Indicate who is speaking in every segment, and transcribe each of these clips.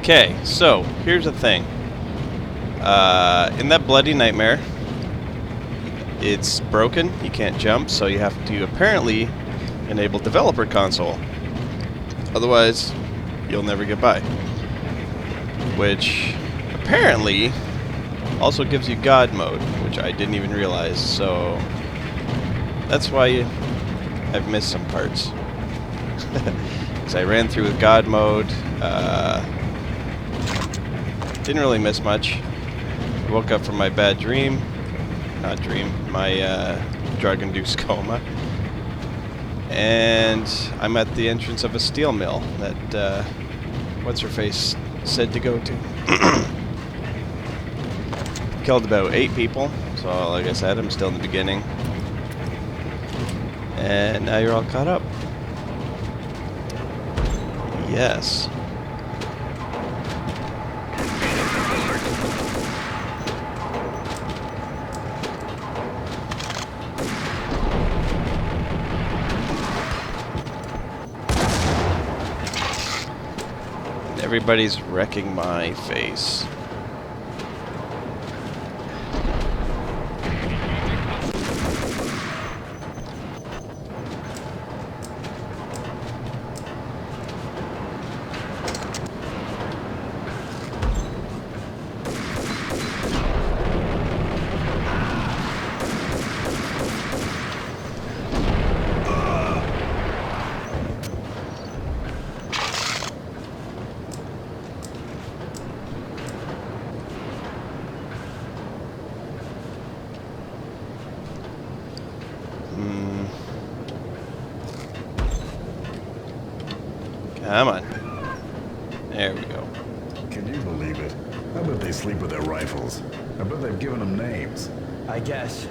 Speaker 1: Okay, so here's the thing. In that bloody nightmare, it's broken. You can't jump, so you have to apparently enable developer console. Otherwise, you'll never get by. Which apparently also gives you God mode, which I didn't even realize. So that's why I've missed some parts. Because I ran through with God mode. Didn't really miss much. I woke up from my bad dream. Not dream. My drug-induced coma. And I'm at the entrance of a steel mill that what's-her-face said to go to. Killed about 8 people. So like I said, I'm still in the beginning. And now you're all caught up. Yes. Everybody's wrecking my face. Come on. There we go.
Speaker 2: Can you believe it? I bet they sleep with their rifles. I bet they've given them names.
Speaker 3: I guess.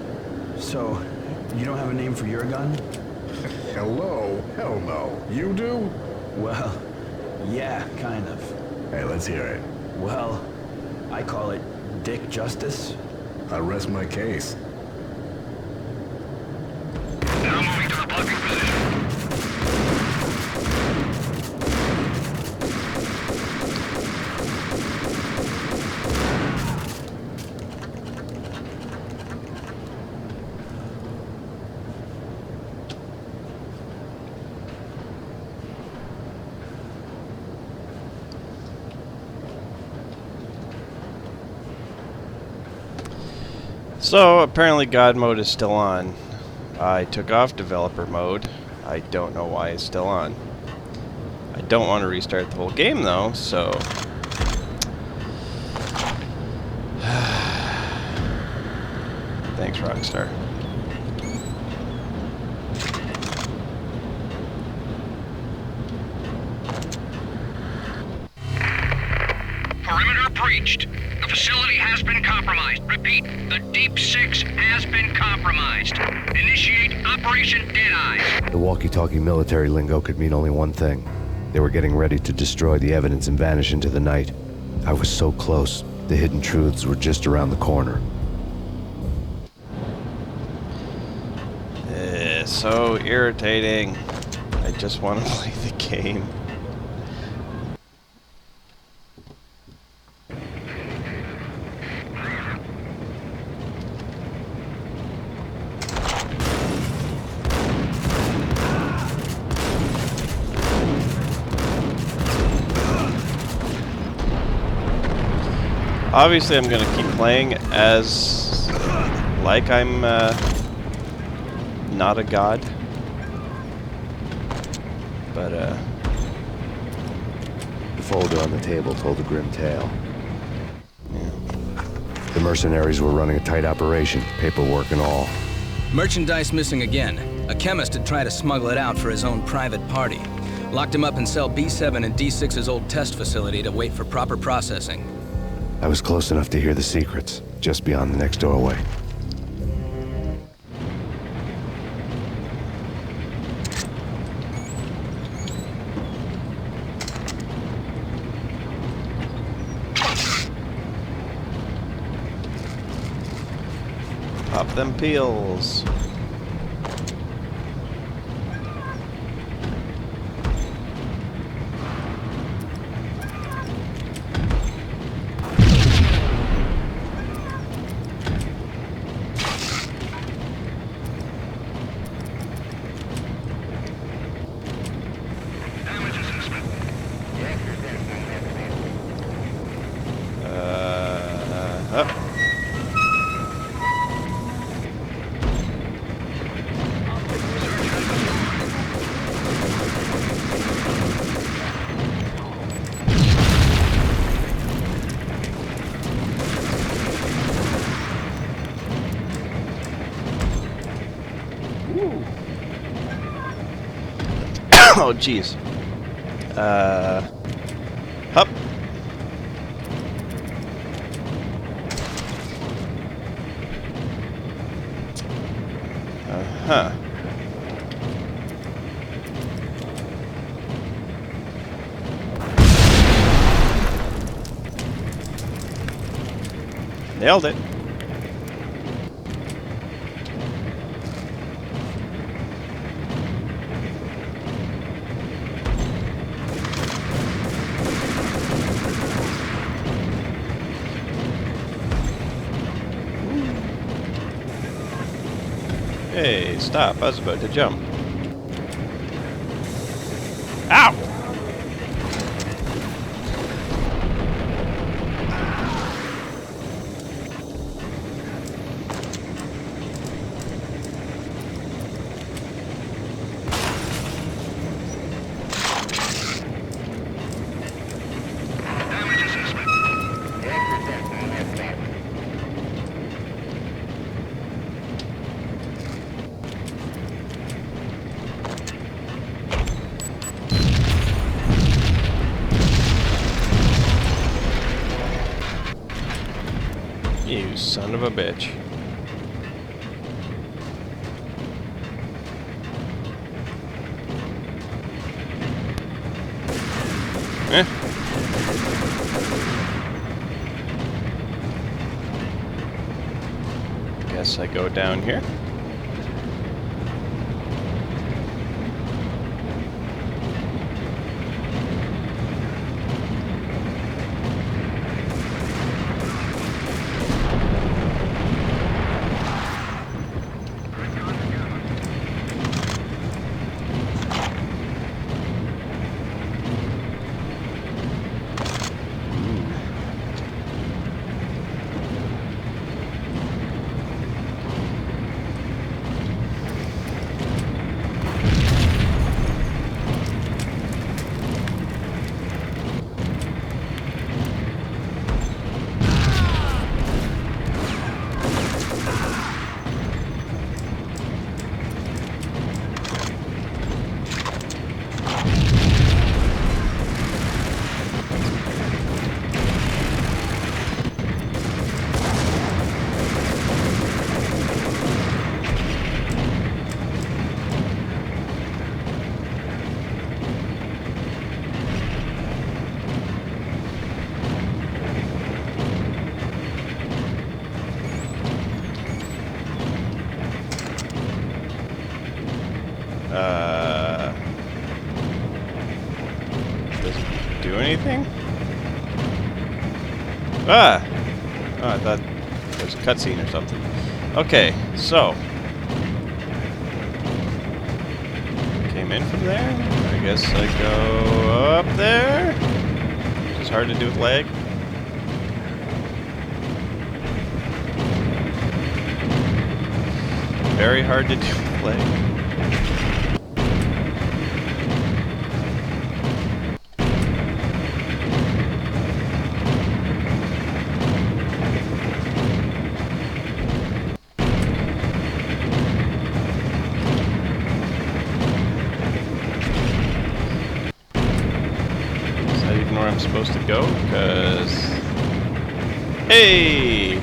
Speaker 3: So, you don't have a name for your gun?
Speaker 2: Hello? Hell no. You do?
Speaker 3: Well, yeah, kind of.
Speaker 2: Hey, let's hear it.
Speaker 3: Well, I call it Dick Justice.
Speaker 2: I rest my case.
Speaker 4: Now moving to the blocking position.
Speaker 1: So apparently God mode is still on. I took off developer mode. I don't know why it's still on. I don't want to restart the whole game though, so thanks, Rockstar.
Speaker 4: Perimeter breached. The facility has been compromised. Repeat, the Deep Six has been compromised. Initiate Operation Deadeye.
Speaker 5: The walkie-talkie military lingo could mean only one thing. They were getting ready to destroy the evidence and vanish into the night. I was so close. The hidden truths were just around the corner.
Speaker 1: So irritating. I just want to play the game. Obviously, I'm gonna keep playing as like I'm not a god, but
Speaker 5: The folder on the table told a grim tale.
Speaker 1: yeah.
Speaker 5: The mercenaries were running a tight operation, paperwork and all.
Speaker 6: Merchandise missing again. A chemist had tried to smuggle it out for his own private party. Locked him up in cell B7 in D6's old test facility to wait for proper processing.
Speaker 5: I was close enough to hear the secrets, just beyond the next doorway.
Speaker 1: Pop them peels. Oh, jeez. Hup. Uh-huh. Nailed it. Hey, stop. I was about to jump. Ow!
Speaker 4: Damage assessment.
Speaker 1: You son of a bitch. Eh. Guess I go down here. Does it do anything? Ah! Oh, I thought there was a cutscene or something. Okay, so. Came in from there? I guess I go up there? Which is hard to do with lag. Very hard to do with lag. Where I'm supposed to go, because... Hey!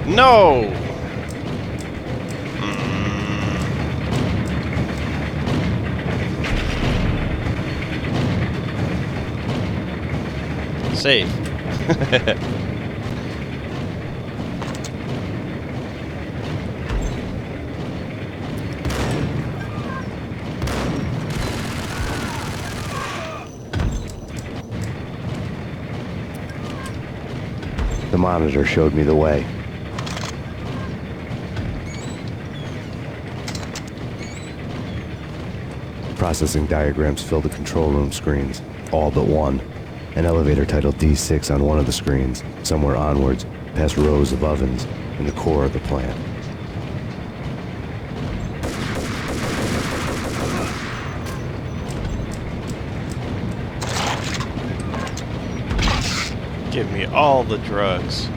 Speaker 1: No! Safe.
Speaker 5: The monitor showed me the way. Processing diagrams fill the control room screens, all but one. An elevator titled D6 on one of the screens, somewhere onwards, past rows of ovens, in the core of the plant.
Speaker 1: Give me all the drugs.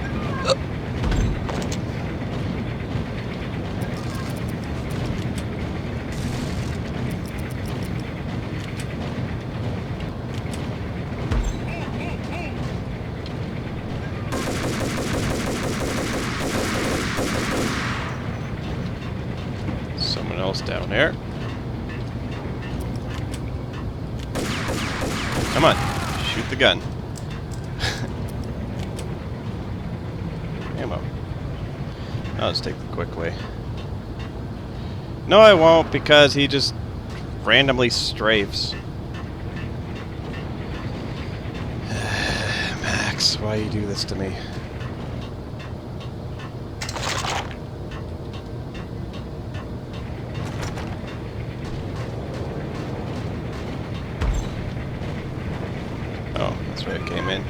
Speaker 1: Down there. Come on. Shoot the gun. Ammo. I'll just take the quick way. No, I won't, because he just randomly strafes. Max, why you do this to me? Oh, that's where it came in.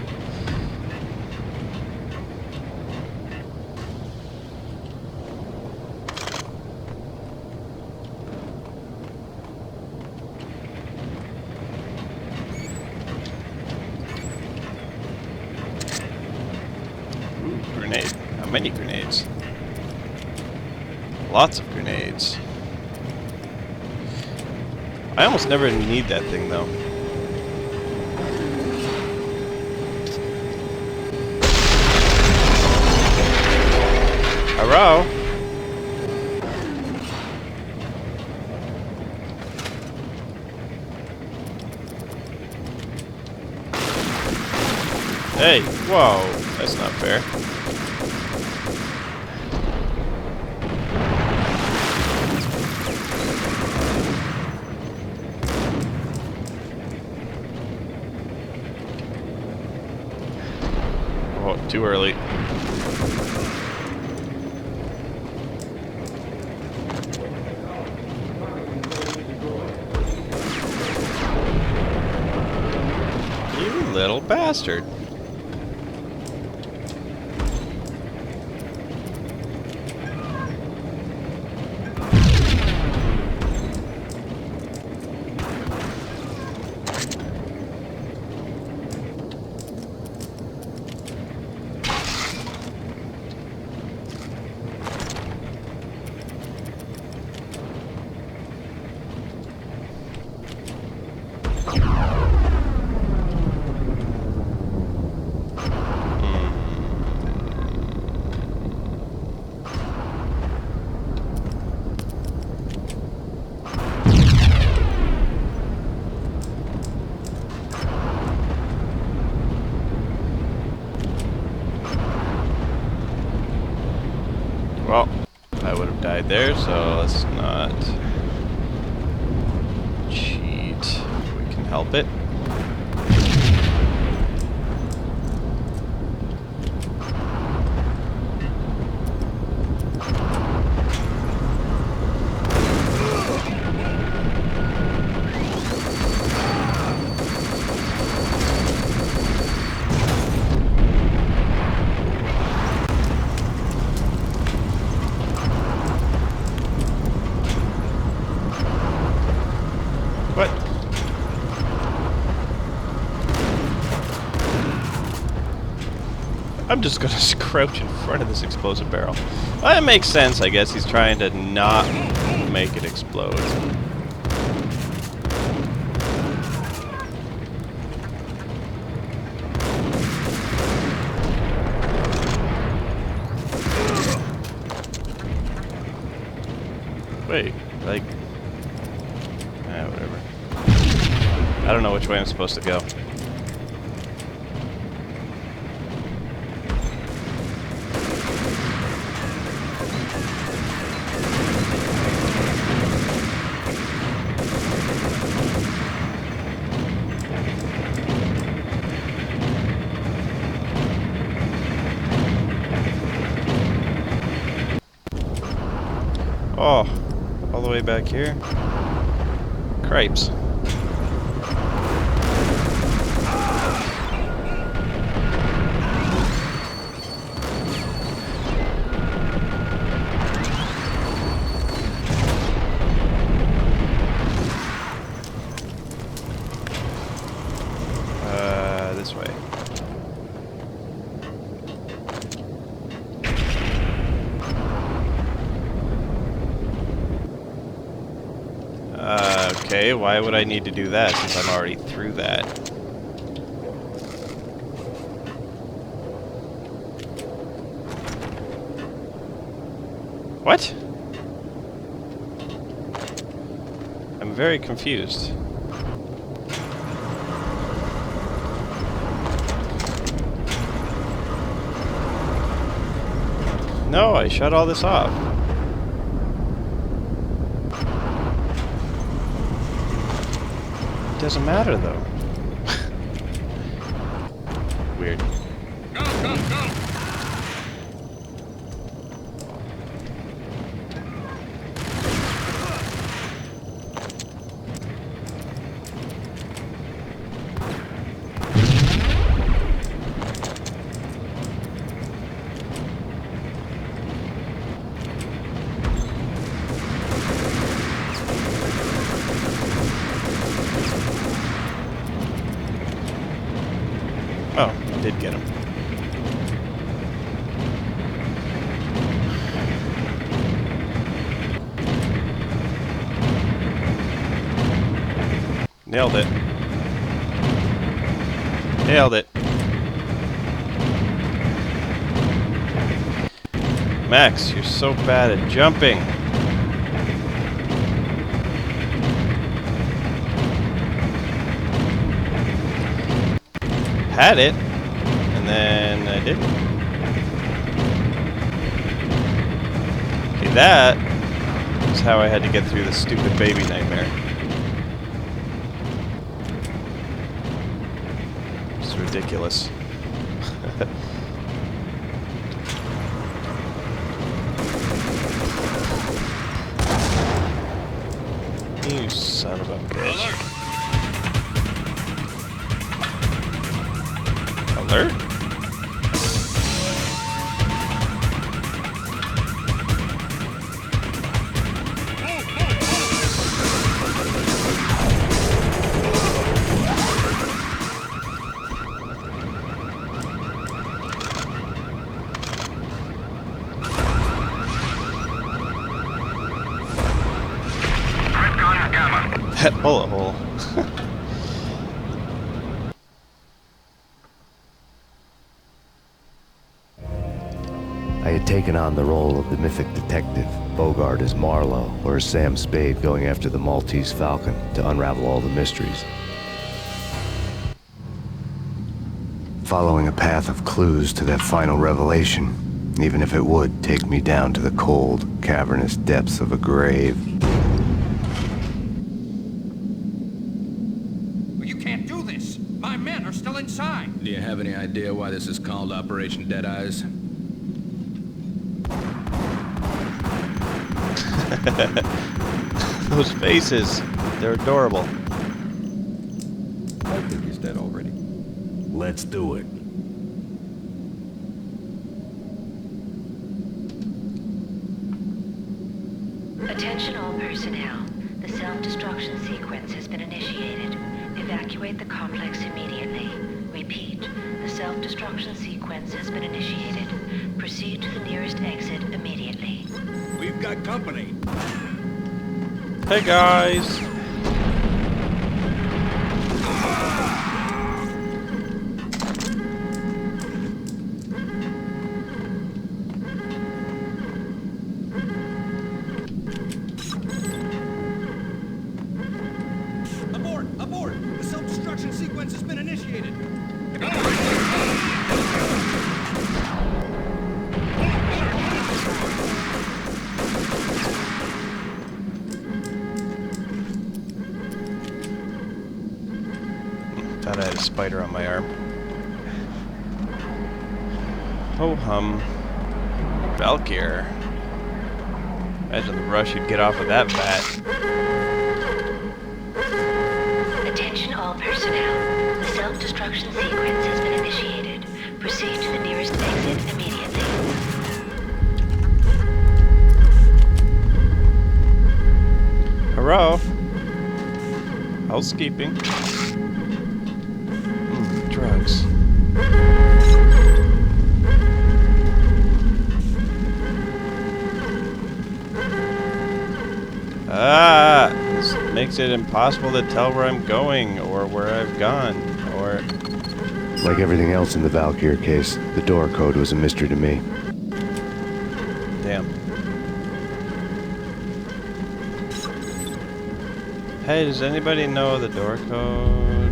Speaker 1: Grenade. How many grenades? Lots of grenades. I almost never need that thing, though. Hello? Hey, whoa, that's not fair. Oh, too early. You little bastard. Well, I would have died there, so let's not cheat if we can help it. What? I'm just gonna crouch in front of this explosive barrel. Well, that makes sense, I guess. He's trying to not make it explode. Wait, like... whatever. I don't know which way I'm supposed to go. Oh, all the way back here. Cripes. This way. Okay, why would I need to do that since I'm already through that? What? I'm very confused. No, I shut all this off. It doesn't matter though. Weird.
Speaker 4: Go, go, go!
Speaker 1: Oh, I did get him. Nailed it. Nailed it. Max, you're so bad at jumping. Had it, and then I didn't. Okay, that is how I had to get through the stupid baby nightmare. It's ridiculous. You son of a bitch. Alert? Bullet hole.
Speaker 5: I had taken on the role of the mythic detective, Bogart as Marlowe, or as Sam Spade going after the Maltese Falcon to unravel all the mysteries. Following a path of clues to that final revelation, even if it would take me down to the cold, cavernous depths of a grave.
Speaker 4: You can't do this! My men are still inside!
Speaker 6: Do you have any idea why this is called Operation Dead Eyes?
Speaker 1: Those faces, they're adorable.
Speaker 3: I think he's dead already.
Speaker 2: Let's do it.
Speaker 7: Attention all personnel. The self-destruction sequence has been initiated. Evacuate the complex immediately. Repeat. The self-destruction sequence has been initiated. Proceed to the nearest exit immediately.
Speaker 3: We've got company.
Speaker 1: Hey guys.
Speaker 3: Abort! Abort! The self-destruction sequence has been initiated.
Speaker 1: Thought I had a spider on my arm. Ho hum. Valkyr. Imagine the rush you'd get off of that bat.
Speaker 7: Attention all personnel. The self-destruction sequence has been initiated. Proceed to the nearest exit immediately.
Speaker 1: Hello. Housekeeping. Drugs. This makes it impossible to tell where I'm going or where I've gone or...
Speaker 5: Like everything else in the Valkyr case, the door code was a mystery to me.
Speaker 1: Damn. Hey, does anybody know the door code?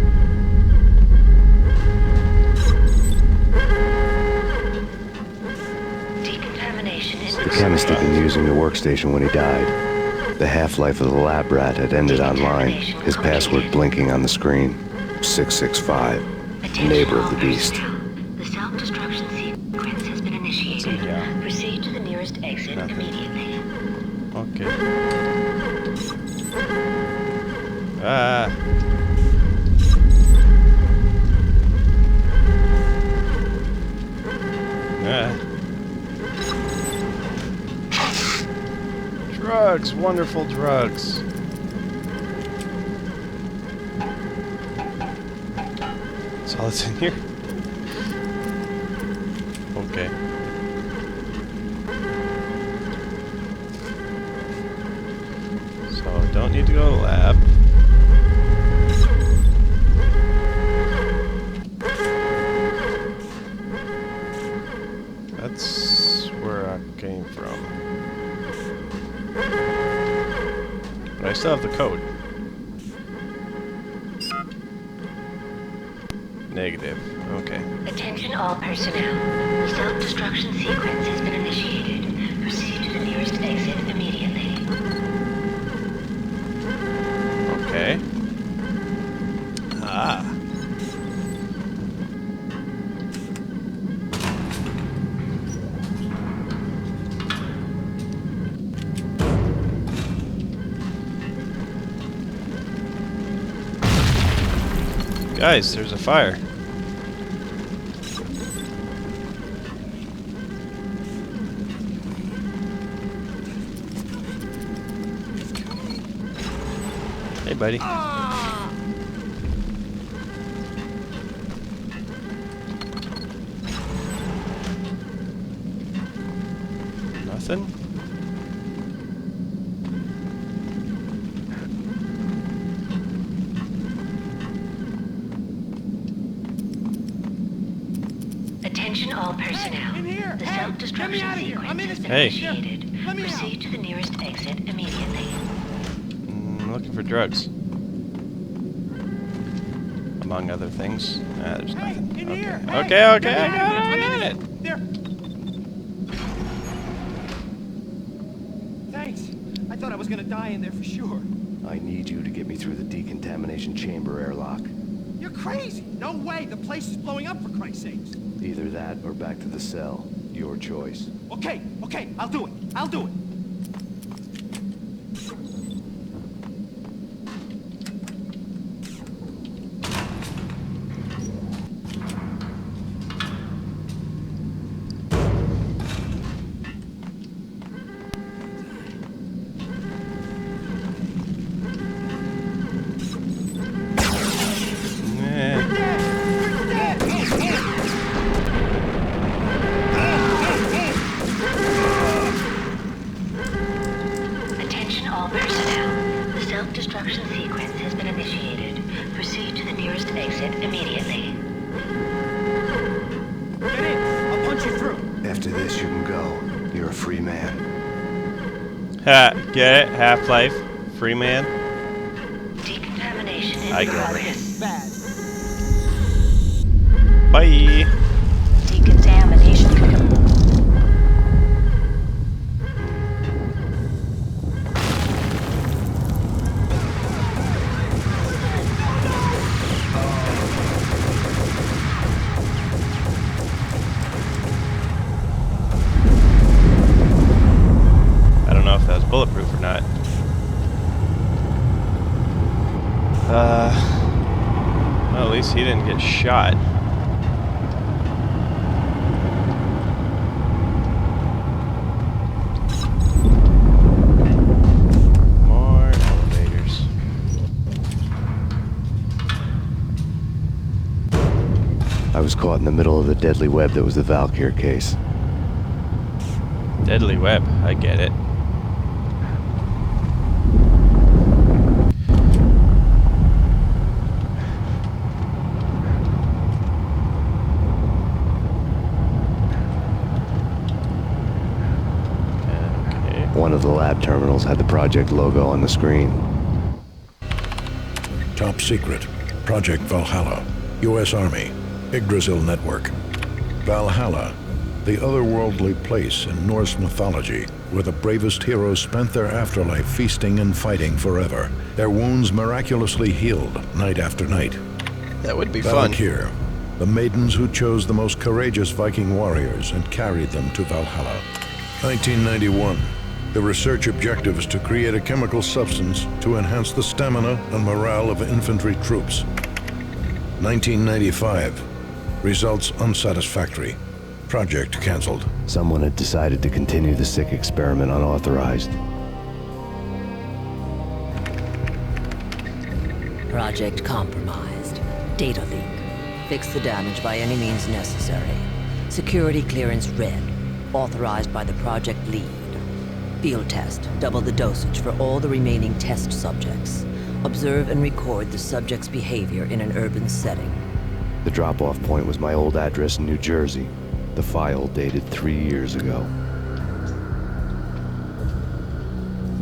Speaker 7: Decontamination in
Speaker 5: The chemist had been using the workstation when he died. The half-life of the lab rat had ended online, his password blinking on the screen. 665, neighbor of the beast.
Speaker 7: The self-destruction sequence has been initiated.
Speaker 1: Yeah.
Speaker 7: Proceed to the nearest exit immediately.
Speaker 1: Okay. Ah. Ah. Drugs, wonderful drugs. That's all that's in here. Okay. So don't need to go to the lab. That's where I came from. But I still have the code. Negative. Okay.
Speaker 7: Attention all personnel. The self-destruction sequence has been initiated. Proceed to the nearest exit immediately.
Speaker 1: Okay. Ah. Guys, there's a fire. Hey, buddy. Nothing?
Speaker 7: Attention all personnel. The self-destruction sequence has been
Speaker 1: Hey.
Speaker 7: initiated. Proceed to the nearest exit immediately.
Speaker 1: I'm looking for drugs. Among other things. Ah, there's nothing. Okay, I got it.
Speaker 8: Thanks. I thought I was gonna die in there for sure.
Speaker 5: I need you to get me through the decontamination chamber airlock.
Speaker 8: You're crazy. No way. The place is blowing up, for Christ's sakes.
Speaker 5: Either that or back to the cell. Your choice.
Speaker 8: Okay, I'll do it. I'll do it.
Speaker 7: Attention all personnel. The self-destruction sequence has been initiated. Proceed to the nearest exit immediately.
Speaker 8: Get in. I'll punch you through.
Speaker 5: After this, you can go. You're a free man.
Speaker 1: Ha, get it? Half-Life. Free man.
Speaker 7: Decontamination in
Speaker 1: I get it.
Speaker 7: progress.
Speaker 8: Bad.
Speaker 1: Bye.
Speaker 7: Decontamination complete.
Speaker 1: I don't know if that was bulletproof or not. Well, at least he didn't get shot. More elevators.
Speaker 5: I was caught in the middle of the deadly web that was the Valkyr case.
Speaker 1: Deadly web. I get it. Okay.
Speaker 5: One of the lab terminals had the project logo on the screen.
Speaker 9: Top secret. Project Valhalla. U.S. Army. Yggdrasil Network. Valhalla, the otherworldly place in Norse mythology where the bravest heroes spent their afterlife feasting and fighting forever, their wounds miraculously healed night after night.
Speaker 1: That would be fun.
Speaker 9: Valkyr, the maidens who chose the most courageous Viking warriors and carried them to Valhalla. 1991. The research objective is to create a chemical substance to enhance the stamina and morale of infantry troops. 1995. Results unsatisfactory. Project canceled.
Speaker 5: Someone had decided to continue the sick experiment unauthorized.
Speaker 10: Project compromised. Data leak. Fix the damage by any means necessary. Security clearance red. Authorized by the project lead. Field test. Double the dosage for all the remaining test subjects. Observe and record the subject's behavior in an urban setting.
Speaker 5: The drop-off point was my old address in New Jersey. The file dated 3 years ago.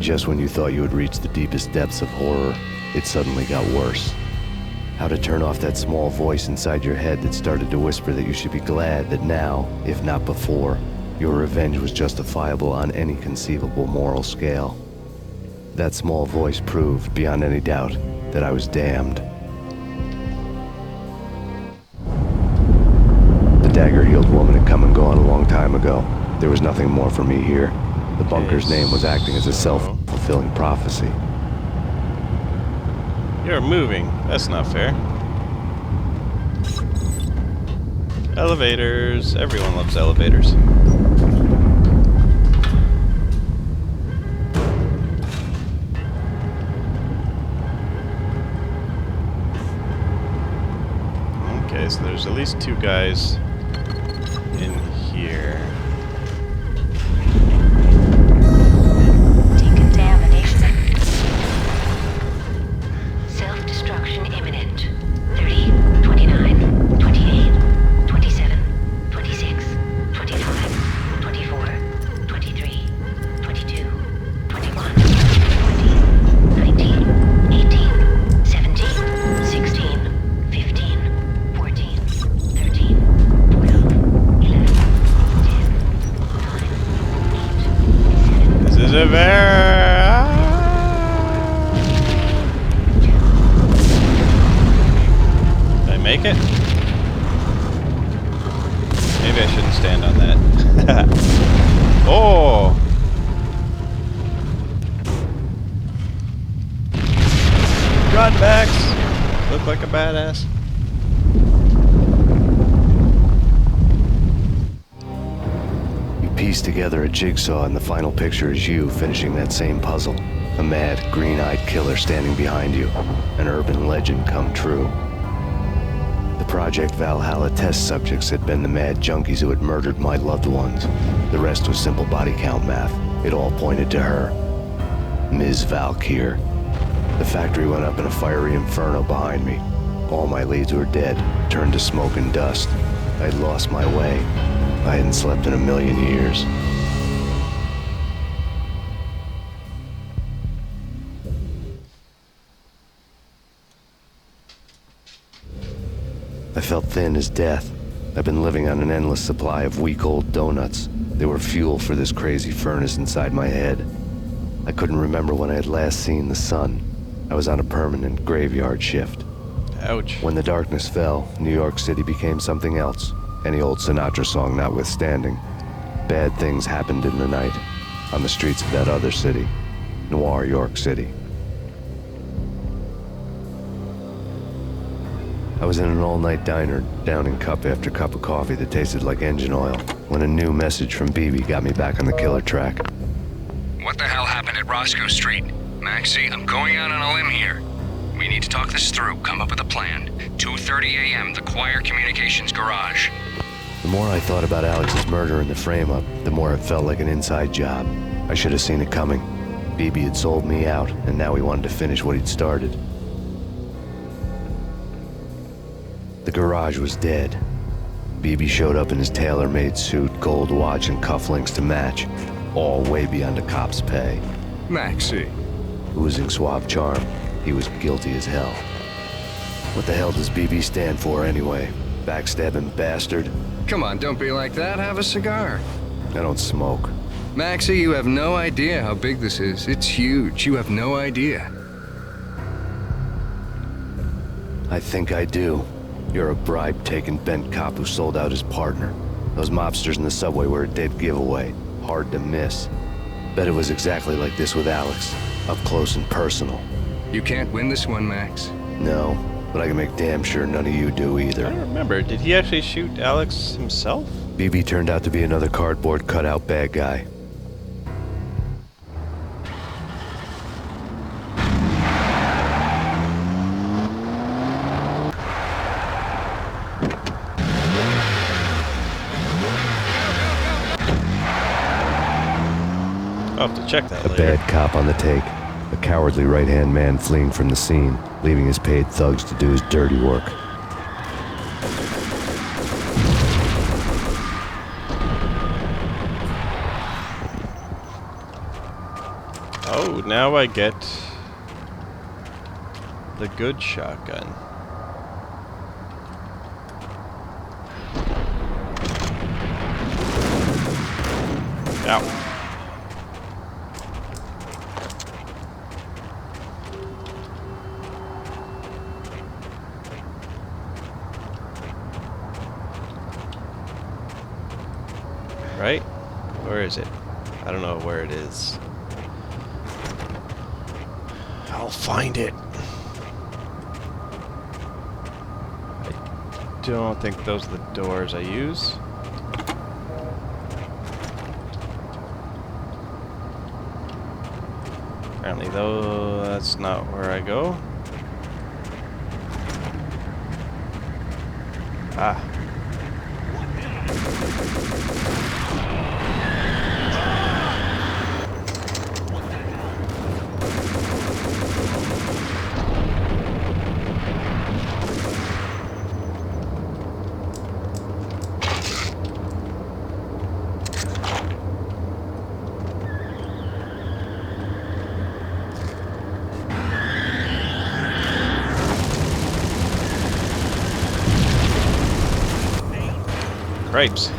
Speaker 5: Just when you thought you had reached the deepest depths of horror, it suddenly got worse. How to turn off that small voice inside your head that started to whisper that you should be glad that now, if not before, your revenge was justifiable on any conceivable moral scale. That small voice proved, beyond any doubt, that I was damned. The dagger-heeled woman had come and gone a long time ago. There was nothing more for me here. The bunker's name was acting as a self-fulfilling prophecy.
Speaker 1: You're moving. That's not fair. Elevators. Everyone loves elevators. Okay, so there's at least 2 guys in here.
Speaker 7: Decontamination. Self-destruction imminent. 30, 29, 28, 27, 26, 25, 24, 23, 22, 21, 20, 19, 18, 17, 16, 15, 14, 13, 12, 11, 10, 9, 8, 7,
Speaker 1: This is a very... Did I make it? Maybe I shouldn't stand on that. Oh! Run, Max! Look like a badass.
Speaker 5: You piece together a jigsaw and the final picture is you finishing that same puzzle. A mad, green-eyed killer standing behind you. An urban legend come true. The Project Valhalla test subjects had been the mad junkies who had murdered my loved ones. The rest was simple body count math. It all pointed to her. Ms. Valkyr. The factory went up in a fiery inferno behind me. All my leads were dead, turned to smoke and dust. I'd lost my way. I hadn't slept in a million years. I felt thin as death. I've been living on an endless supply of week-old donuts. They were fuel for this crazy furnace inside my head. I couldn't remember when I had last seen the sun. I was on a permanent graveyard shift.
Speaker 1: Ouch.
Speaker 5: When the darkness fell, New York City became something else. Any old Sinatra song notwithstanding. Bad things happened in the night, on the streets of that other city, Noir York City. I was in an all-night diner, downing cup after cup of coffee that tasted like engine oil, when a new message from BB got me back on the killer track.
Speaker 4: What the hell happened at Roscoe Street? Maxie, I'm going out on a limb here. We need to talk this through, come up with a plan. 2:30 a.m., the Choir Communications Garage.
Speaker 5: The more I thought about Alex's murder and the frame-up, the more it felt like an inside job. I should have seen it coming. BB had sold me out, and now he wanted to finish what he'd started. The garage was dead. BB showed up in his tailor-made suit, gold watch, and cufflinks to match, all way beyond a cop's pay.
Speaker 11: Maxie.
Speaker 5: Oozing suave charm, he was guilty as hell. What the hell does BB stand for anyway? Backstabbing bastard?
Speaker 11: Come on, don't be like that. Have a cigar.
Speaker 5: I don't smoke.
Speaker 11: Maxie, you have no idea how big this is. It's huge. You have no idea.
Speaker 5: I think I do. You're a bribe-taking bent cop who sold out his partner. Those mobsters in the subway were a dead giveaway. Hard to miss. Bet it was exactly like this with Alex. Up close and personal.
Speaker 11: You can't win this one, Max.
Speaker 5: No, but I can make damn sure none of you do
Speaker 1: I
Speaker 5: either.
Speaker 1: don't remember. Did he actually shoot Alex himself?
Speaker 5: BB turned out to be another cardboard cutout bad guy.
Speaker 1: I'll have to check that
Speaker 5: A
Speaker 1: later.
Speaker 5: bad cop on the take. A cowardly right-hand man fleeing from the scene, leaving his paid thugs to do his dirty work.
Speaker 1: Oh, now I get the good shotgun. Ow. Right? Where is it? I don't know where it is. I'll find it. I don't think those are the doors I use. Apparently, though, that's not where I go. Ah. Cripes.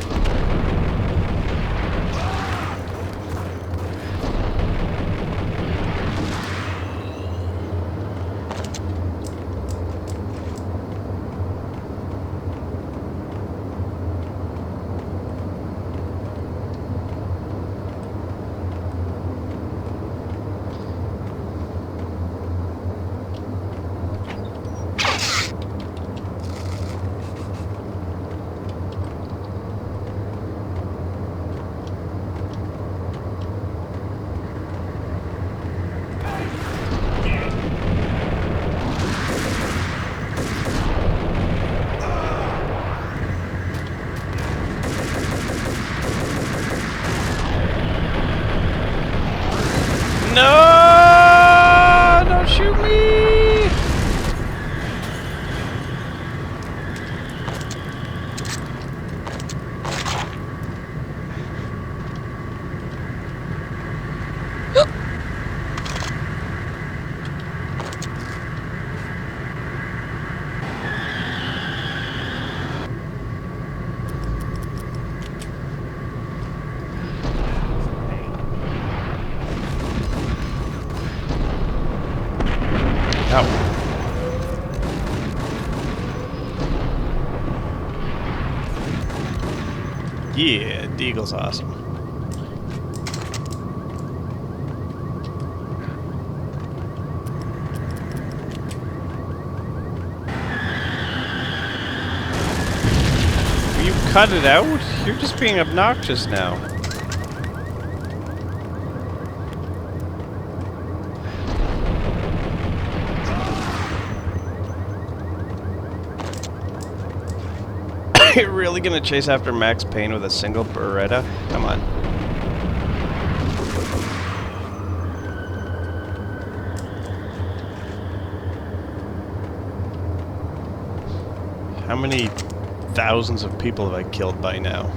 Speaker 1: No! Don't shoot me! Ow. Yeah, Deagle's awesome. Will you cut it out? You're just being obnoxious now. You're really gonna chase after Max Payne with a single Beretta? Come on. How many thousands of people have I killed by now?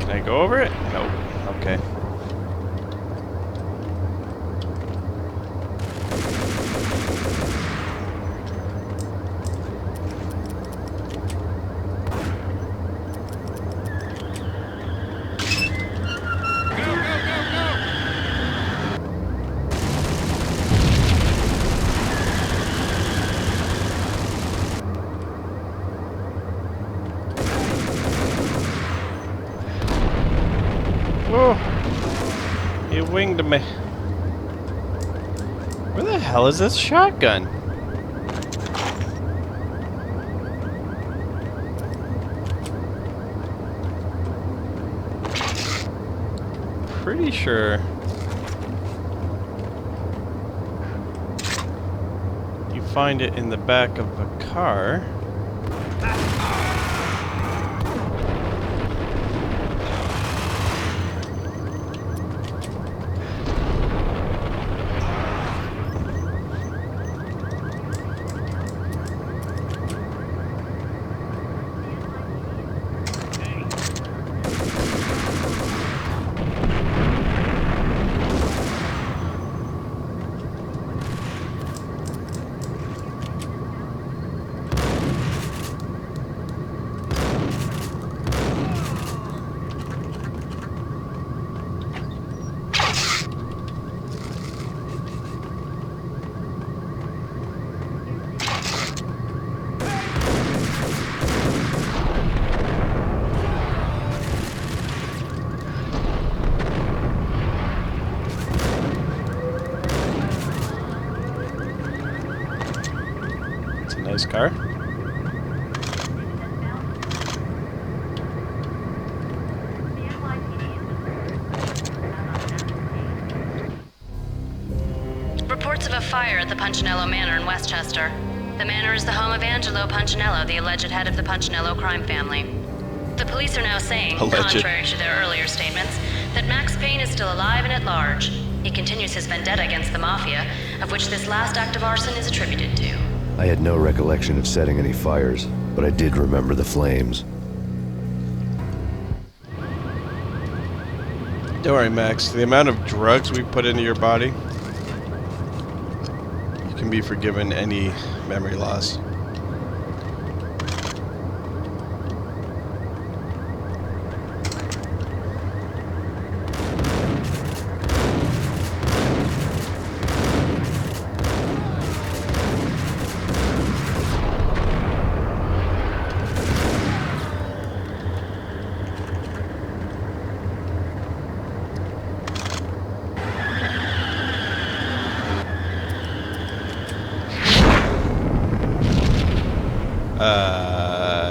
Speaker 1: Can I go over it? Nope. Okay. Oh, he winged me. Where the hell is this shotgun? Pretty sure you find it in the back of a car. Nice car.
Speaker 12: Reports of a fire at the Punchinello Manor in Westchester. The manor is the home of Angelo Punchinello, the alleged head of the Punchinello crime family. The police are now saying, contrary to their earlier statements, that Max Payne is still alive and at large. He continues his vendetta against the Mafia, of which this last act of arson is attributed to.
Speaker 5: I had no recollection of setting any fires, but I did remember the flames.
Speaker 1: Don't worry, Max. The amount of drugs we put into your body, you can be forgiven any memory loss.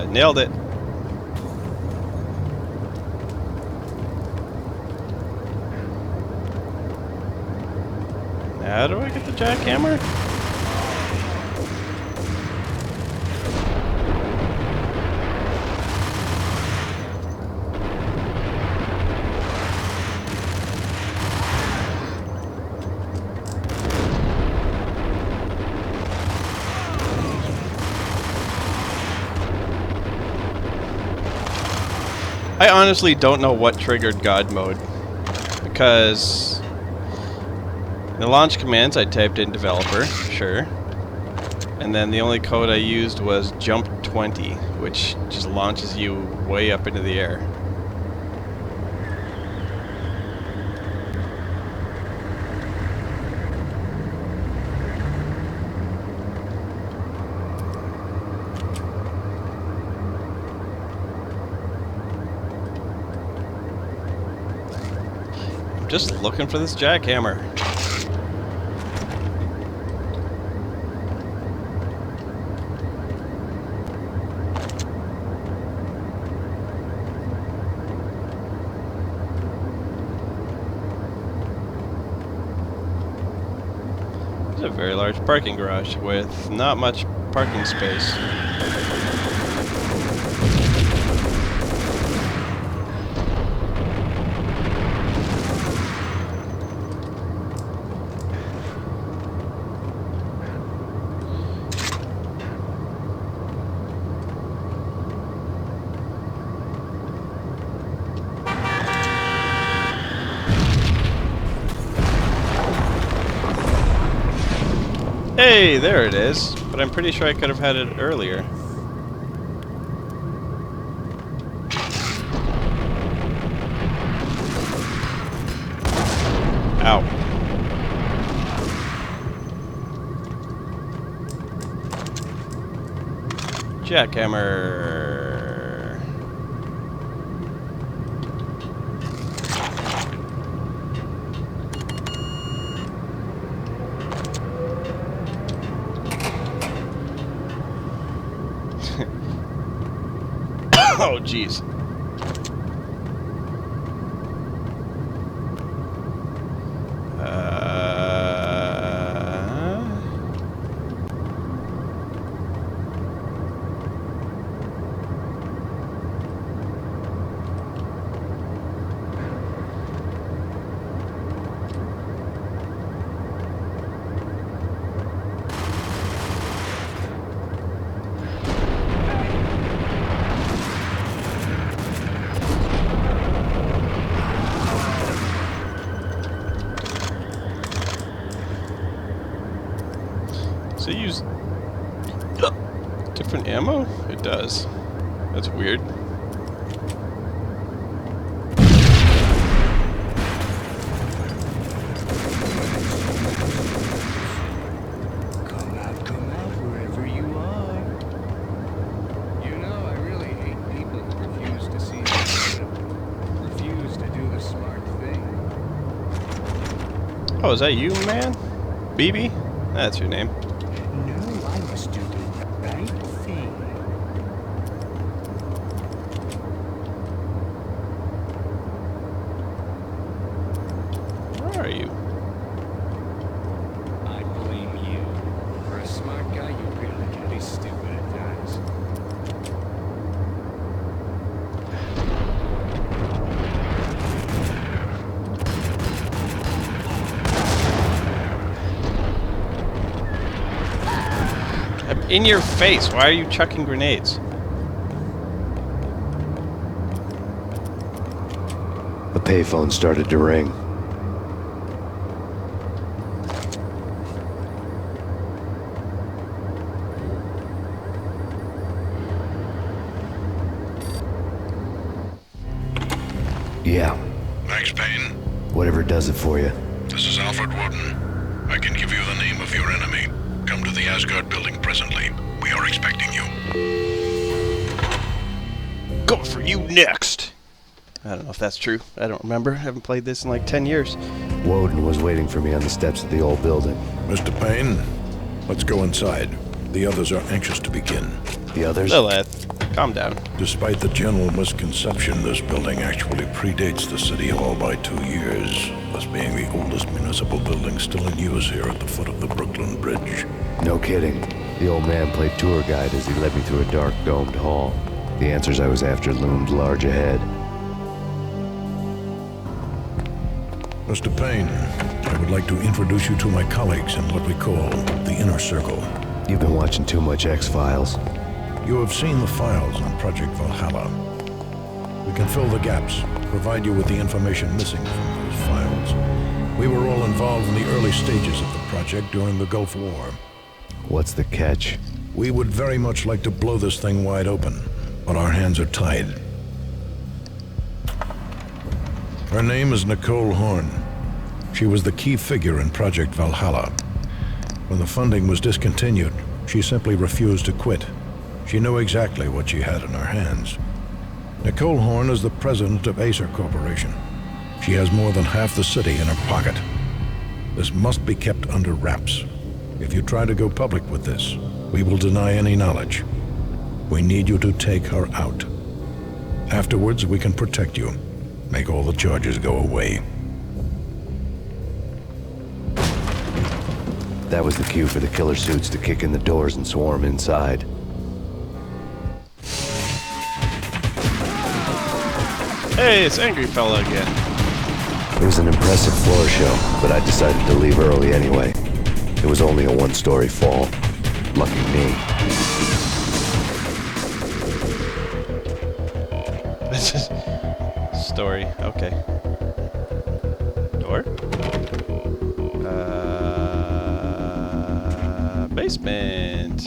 Speaker 1: Nailed it. How do I get the jackhammer? I honestly don't know what triggered God mode, because in the launch commands I typed in developer, sure, and then the only code I used was jump 20, which just launches you way up into the air. Just looking for this jackhammer. It's a very large parking garage with not much parking space. Hey, there it is. But I'm pretty sure I could have had it earlier. Ow. Jackhammer. Oh, jeez. Does it use different ammo? It does. That's weird.
Speaker 11: Come out, wherever you are. You know, I really hate people who refuse to see the light, refuse to do the smart thing.
Speaker 1: Oh, is that you, man? BB? That's your name.
Speaker 11: No, I must do the right thing.
Speaker 1: Where are you?
Speaker 11: I blame you. For a smart guy, you really can be stupid at times.
Speaker 1: I'm in your face. Why are you chucking grenades?
Speaker 5: A payphone started to ring. Yeah,
Speaker 2: Thanks, Payne.
Speaker 5: whatever does it for you.
Speaker 2: This is Alfred Woden. I can give you the name of your enemy. Come to the Asgard building presently. We are expecting you.
Speaker 1: Go for you next! I don't know if that's true. I don't remember. I haven't played this in like 10 years.
Speaker 5: Woden was waiting for me on the steps of the old building.
Speaker 9: Mr. Payne, let's go inside. The others are anxious to begin.
Speaker 5: The others?
Speaker 1: Lilith, calm down.
Speaker 9: Despite the general misconception, this building actually predates the City Hall by 2 years, thus being the oldest municipal building still in use here at the foot of the Brooklyn Bridge.
Speaker 5: No kidding. The old man played tour guide as he led me through a dark domed hall. The answers I was after loomed large ahead.
Speaker 9: Mr. Payne, I would like to introduce you to my colleagues in what we call the Inner Circle.
Speaker 5: You've been watching too much X-Files.
Speaker 9: You have seen the files on Project Valhalla. We can fill the gaps, provide you with the information missing from those files. We were all involved in the early stages of the project during the Gulf War.
Speaker 5: What's the catch?
Speaker 9: We would very much like to blow this thing wide open, but our hands are tied. Her name is Nicole Horn. She was the key figure in Project Valhalla. When the funding was discontinued, she simply refused to quit. She knew exactly what she had in her hands. Nicole Horn is the president of Acer Corporation. She has more than half the city in her pocket. This must be kept under wraps. If you try to go public with this, we will deny any knowledge. We need you to take her out. Afterwards, we can protect you. Make all the charges go away.
Speaker 5: That was the cue for the killer suits to kick in the doors and swarm inside.
Speaker 1: Hey, it's Angry Fella again.
Speaker 5: It was an impressive floor show, but I decided to leave early anyway. It was only a one-story fall. Lucky me.
Speaker 1: This is story. Okay. Door? Basement.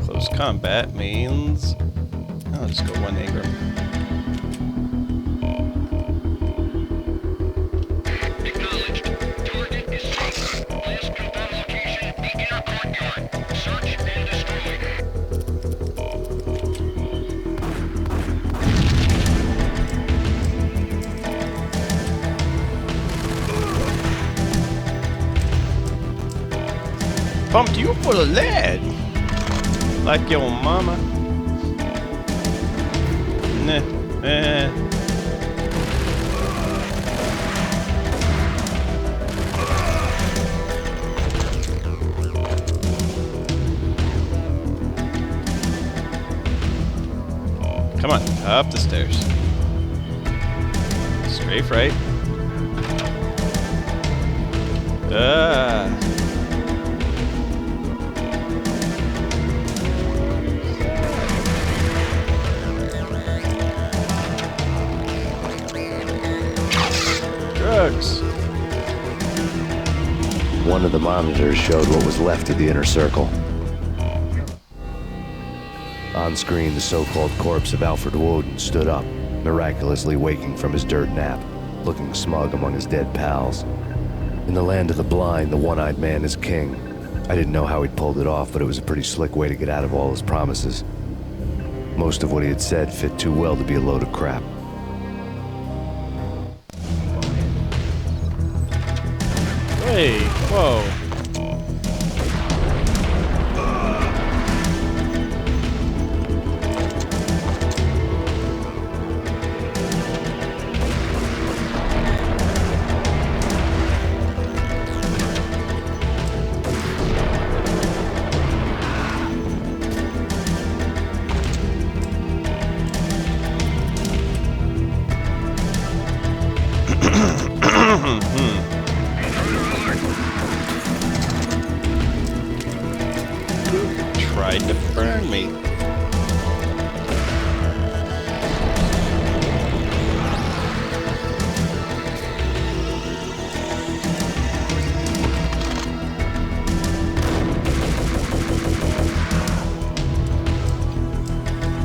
Speaker 1: Close combat means I'll just go 1 Ingram.
Speaker 4: Acknowledged. Target is safe. Last confirmed location, the inner courtyard. Search and destroy.
Speaker 1: Pumped you full of lead. Like your mama. Nah. Come on, up the stairs. Strafe right. Drugs.
Speaker 5: One of the monitors showed what was left of the inner circle. On screen, the so-called corpse of Alfred Woden stood up, miraculously waking from his dirt nap, looking smug among his dead pals. In the land of the blind, the one-eyed man is king. I didn't know how he'd pulled it off, but it was a pretty slick way to get out of all his promises. Most of what he had said fit too well to be a load of crap.
Speaker 1: Hey, whoa. Tried to burn me.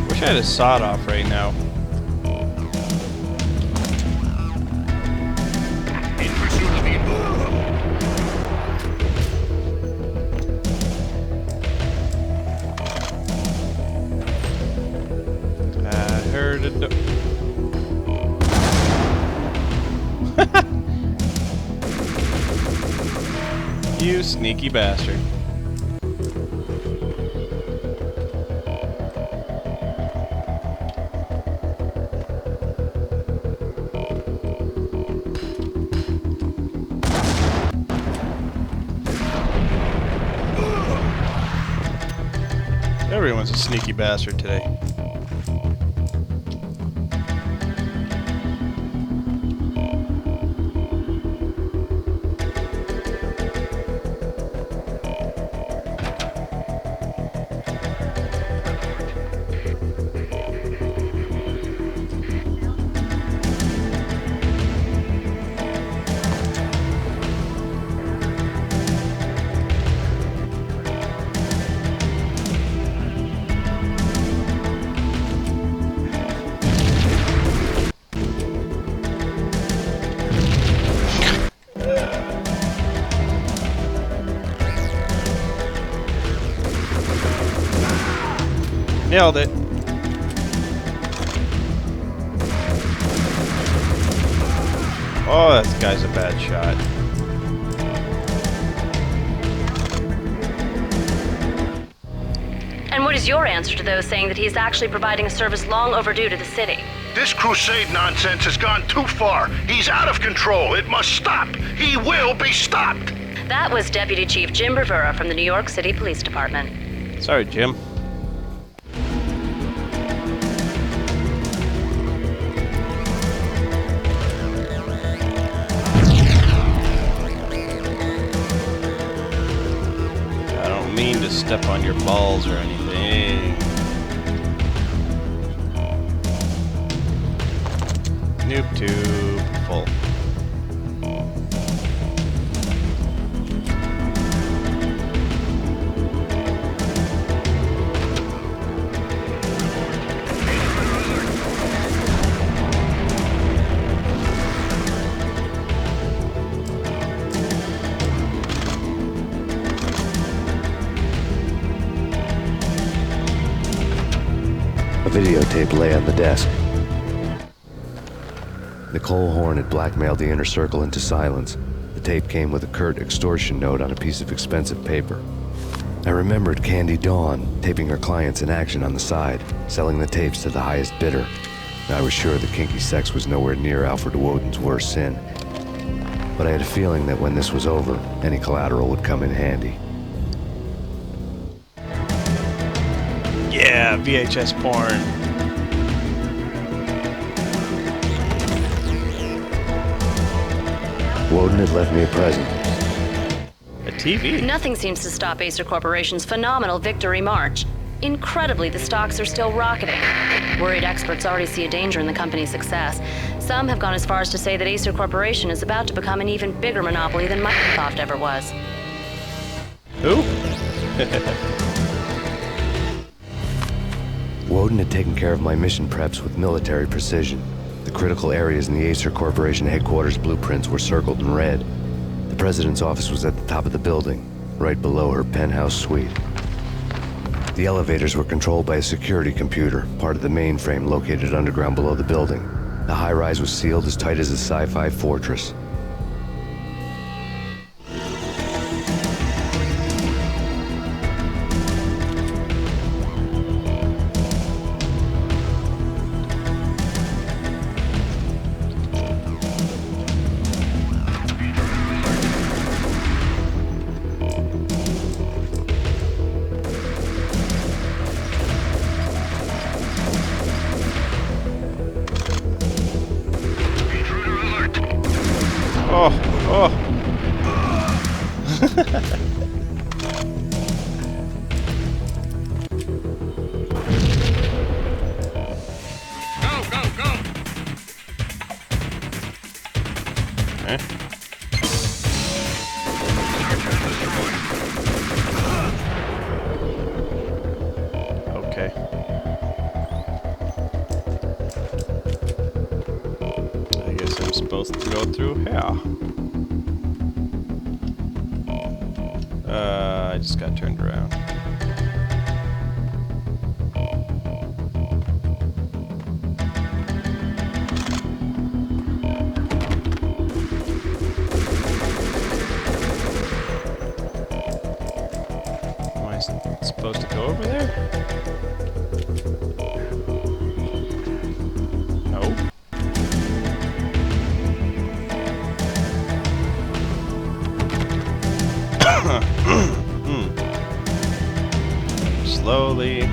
Speaker 1: Wish I had a sawed off right now. You sneaky bastard. Everyone's a sneaky bastard today. Nailed it. Oh, this guy's a bad shot.
Speaker 12: And what is your answer to those saying that he's actually providing a service long overdue to the city?
Speaker 2: This crusade nonsense has gone too far. He's out of control. It must stop. He will be stopped.
Speaker 12: That was Deputy Chief Jim Bravura from the New York City Police Department.
Speaker 1: Sorry, Jim. I don't mean to step on your balls or anything. Noob tube full.
Speaker 5: A videotape lay on the desk. Nicole Horn had blackmailed the inner circle into silence. The tape came with a curt extortion note on a piece of expensive paper. I remembered Candy Dawn taping her clients in action on the side, selling the tapes to the highest bidder. I was sure that kinky sex was nowhere near Alfred Woden's worst sin. But I had a feeling that when this was over, any collateral would come in handy.
Speaker 1: Yeah, VHS porn.
Speaker 5: Woden had left me a present.
Speaker 1: A TV?
Speaker 12: Nothing seems to stop Acer Corporation's phenomenal victory march. Incredibly, the stocks are still rocketing. Worried experts already see a danger in the company's success. Some have gone as far as to say that Acer Corporation is about to become an even bigger monopoly than Microsoft ever was.
Speaker 1: Who?
Speaker 5: Woden had taken care of my mission preps with military precision. The critical areas in the Acer Corporation headquarters blueprints were circled in red. The president's office was at the top of the building, right below her penthouse suite. The elevators were controlled by a security computer, part of the mainframe located underground below the building. The high-rise was sealed as tight as a sci-fi fortress.
Speaker 1: To go through here. I just got turned around. Am I supposed to go over there? No. Slowly.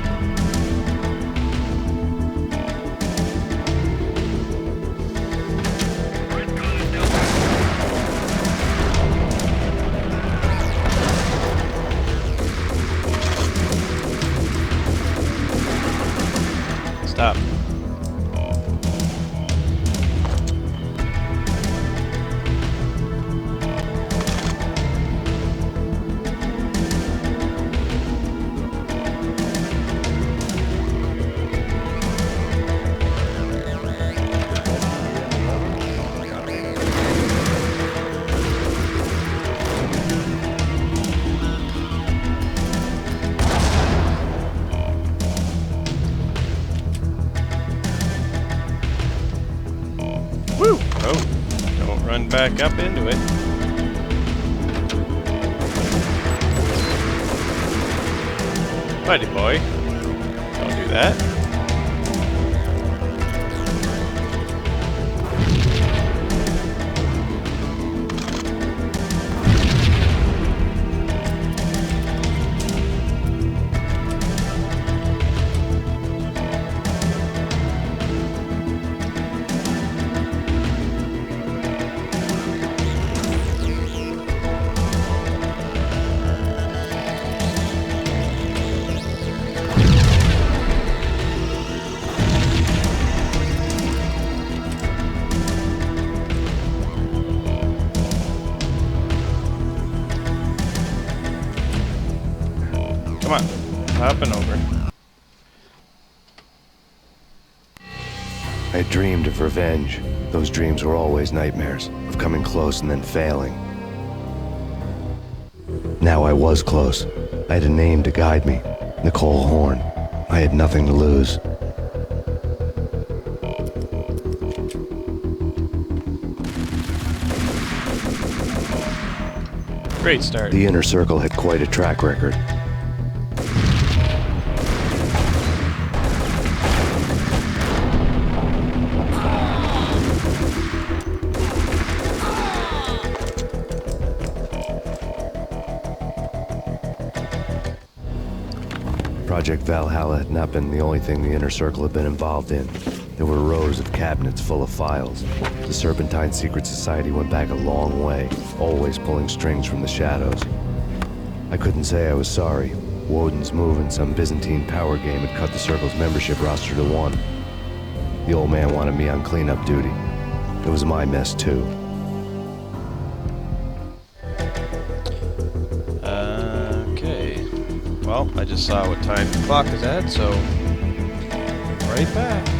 Speaker 1: Stop. Woo! Oh, don't run back up into it. Buddy boy, don't do that. Come on, hopping over.
Speaker 5: I dreamed of revenge. Those dreams were always nightmares, of coming close and then failing. Now I was close. I had a name to guide me, Nicole Horn. I had nothing to lose.
Speaker 1: Great start.
Speaker 5: The Inner Circle had quite a track record. Project Valhalla had not been the only thing the Inner Circle had been involved in. There were rows of cabinets full of files. The Serpentine Secret Society went back a long way, always pulling strings from the shadows. I couldn't say I was sorry. Woden's move in some Byzantine power game had cut the Circle's membership roster to 1. The old man wanted me on cleanup duty. It was my mess, too.
Speaker 1: Okay. Well, I just saw what time the clock is at, so right back.